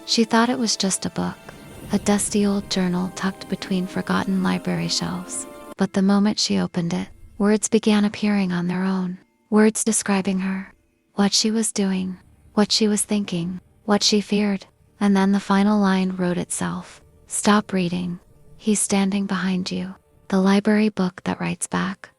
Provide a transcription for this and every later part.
She thought it was just a book, a dusty old journal tucked between forgotten library shelves. But the moment she opened it, words began appearing on their own. Words describing her, what she was doing, what she was thinking, what she feared. And then the final line wrote itself. Stop reading. He's standing behind you. The library book that writes back.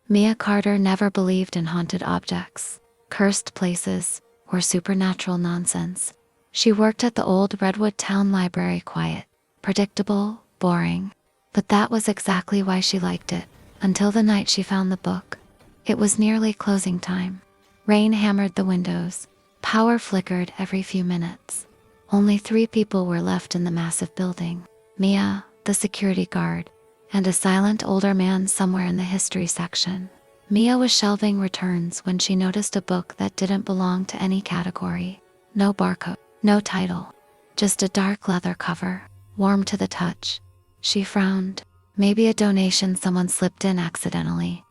Mia Carter never believed in haunted objects, cursed places, or supernatural nonsense. She worked at the old Redwood Town Library, quiet, predictable, boring. But that was exactly why she liked it, until the night she found the book. It was nearly closing time. Rain hammered the windows. Power flickered every few minutes. Only 3 people were left in the massive building. Mia, the security guard, and a silent older man somewhere in the history section. Mia was shelving returns when she noticed a book that didn't belong to any category. No barcode, no title, just a dark leather cover, warm to the touch. She frowned. Maybe a donation someone slipped in accidentally.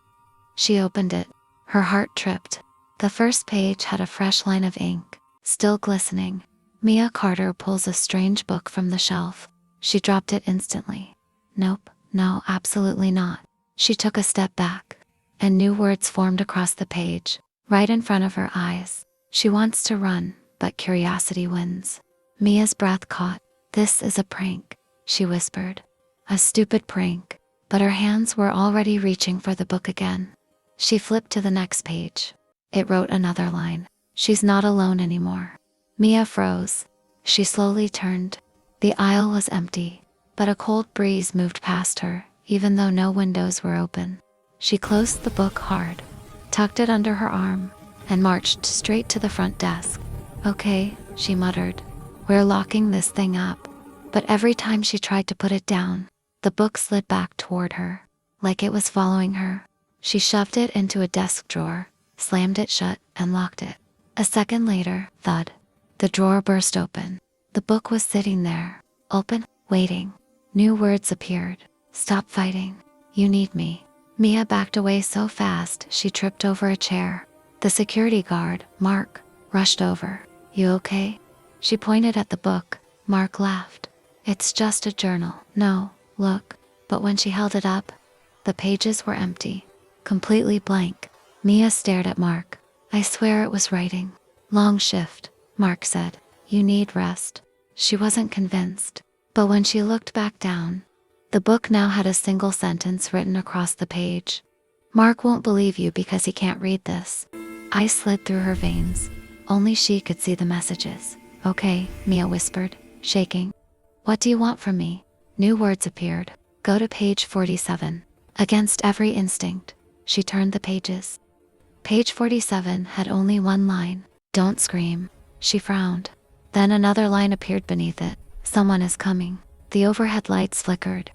She opened it. Her heart tripped. The first page had a fresh line of ink, still glistening. Mia Carter pulls a strange book from the shelf. She dropped it instantly. Nope, no, absolutely not. She took a step back, and new words formed across the page, right in front of her eyes. She wants to run, but curiosity wins. Mia's breath caught. This is a prank, she whispered. A stupid prank. But her hands were already reaching for the book again. She flipped to the next page. It wrote another line. She's not alone anymore. Mia froze. She slowly turned. The aisle was empty, but a cold breeze moved past her, even though no windows were open. She closed the book hard, tucked it under her arm, and marched straight to the front desk. Okay, she muttered. We're locking this thing up. But every time she tried to put it down, the book slid back toward her, like it was following her. She shoved it into a desk drawer, slammed it shut, and locked it. A second later, thud. The drawer burst open. The book was sitting there, open, waiting. New words appeared. Stop fighting. You need me. Mia backed away so fast she tripped over a chair. The security guard, Mark, rushed over. You okay? She pointed at the book. Mark laughed. It's just a journal. No, look. But when she held it up, the pages were empty, completely blank. Mia stared at Mark. I swear it was writing. Long shift, Mark said. You need rest. She wasn't convinced. But when she looked back down, the book now had a single sentence written across the page. Mark won't believe you because he can't read this. Ice slid through her veins. Only she could see the messages. Okay, Mia whispered, shaking. What do you want from me? New words appeared. Go to page 47. Against every instinct, she turned the pages. Page 47 had only one line. Don't scream. She frowned. Then another line appeared beneath it. Someone is coming. The overhead lights flickered.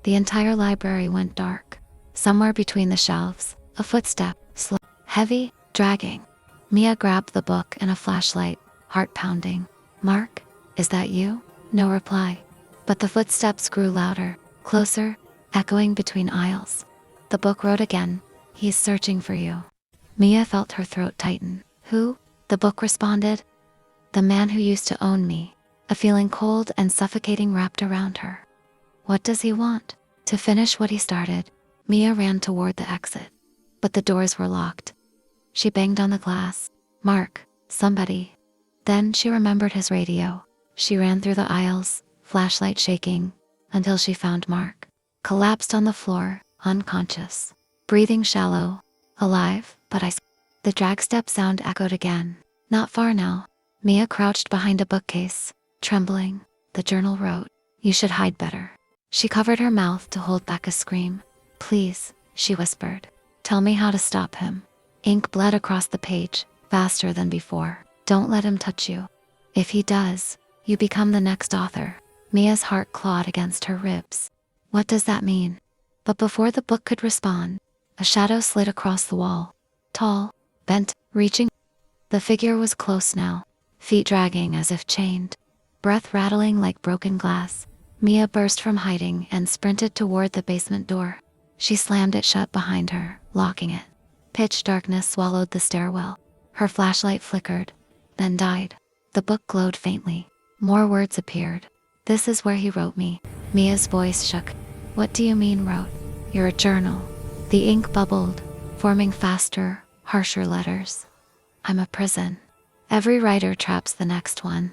The entire library went dark. Somewhere between the shelves, a footstep, slow, heavy, dragging. Mia grabbed the book and a flashlight, heart pounding. Mark, is that you? No reply. But the footsteps grew louder, closer, echoing between aisles. The book wrote again. He's searching for you. Mia felt her throat tighten. Who? The book responded. The man who used to own me. A feeling cold and suffocating wrapped around her. What does he want? To finish what he started, Mia ran toward the exit. But the doors were locked. She banged on the glass. Mark, somebody. Then she remembered his radio. She ran through the aisles, flashlight shaking, until she found Mark. Collapsed on the floor, unconscious. Breathing shallow. Alive, but The drag step sound echoed again. Not far now. Mia crouched behind a bookcase, trembling. The journal wrote, You should hide better. She covered her mouth to hold back a scream. Please, she whispered. Tell me how to stop him. Ink bled across the page, faster than before. Don't let him touch you. If he does, you become the next author. Mia's heart clawed against her ribs. What does that mean? But before the book could respond, a shadow slid across the wall. Tall, bent, reaching. The figure was close now, feet dragging as if chained, breath rattling like broken glass. Mia burst from hiding and sprinted toward the basement door. She slammed it shut behind her, locking it. Pitch darkness swallowed the stairwell. Her flashlight flickered, then died. The book glowed faintly. More words appeared. This is where he wrote me. Mia's voice shook. What do you mean wrote? You're a journal. The ink bubbled, forming faster, harsher letters. I'm a prison. Every writer traps the next one.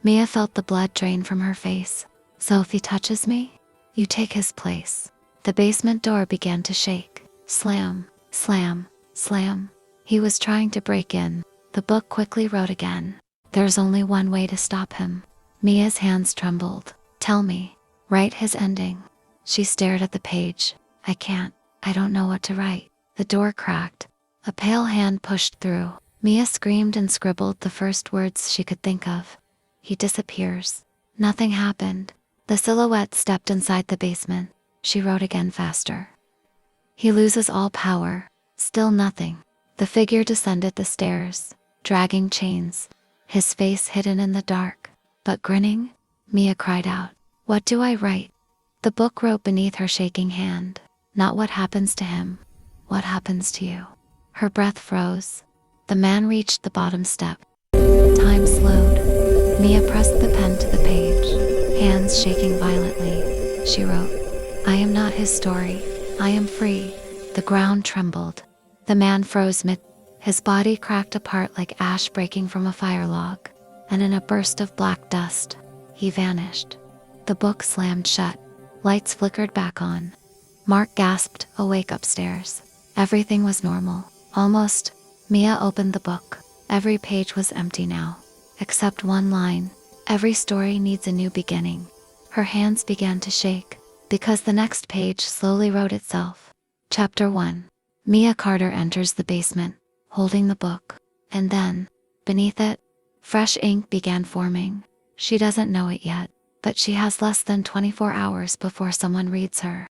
Mia felt the blood drain from her face. So if he touches me, you take his place. The basement door began to shake. Slam, slam, slam. He was trying to break in. The book quickly wrote again. There's only one way to stop him. Mia's hands trembled. Tell me. Write his ending. She stared at the page. I can't. I don't know what to write. The door cracked. A pale hand pushed through. Mia screamed and scribbled the first words she could think of. He disappears. Nothing happened. The silhouette stepped inside the basement. She wrote again faster. He loses all power. Still nothing. The figure descended the stairs, dragging chains, his face hidden in the dark. But grinning, Mia cried out. What do I write? The book wrote beneath her shaking hand. Not what happens to him. What happens to you? Her breath froze. The man reached the bottom step. Time slowed. Mia pressed the pen to the page, hands shaking violently. She wrote, I am not his story. I am free. The ground trembled. The man froze mid. His body cracked apart like ash breaking from a fire log, and in a burst of black dust, he vanished. The book slammed shut. Lights flickered back on. Mark gasped, awake upstairs. Everything was normal. Almost. Mia opened the book. Every page was empty now, except one line. Every story needs a new beginning. Her hands began to shake, because the next page slowly wrote itself. Chapter 1. Mia Carter enters the basement, holding the book. And then, beneath it, fresh ink began forming. She doesn't know it yet, but she has less than 24 hours before someone reads her.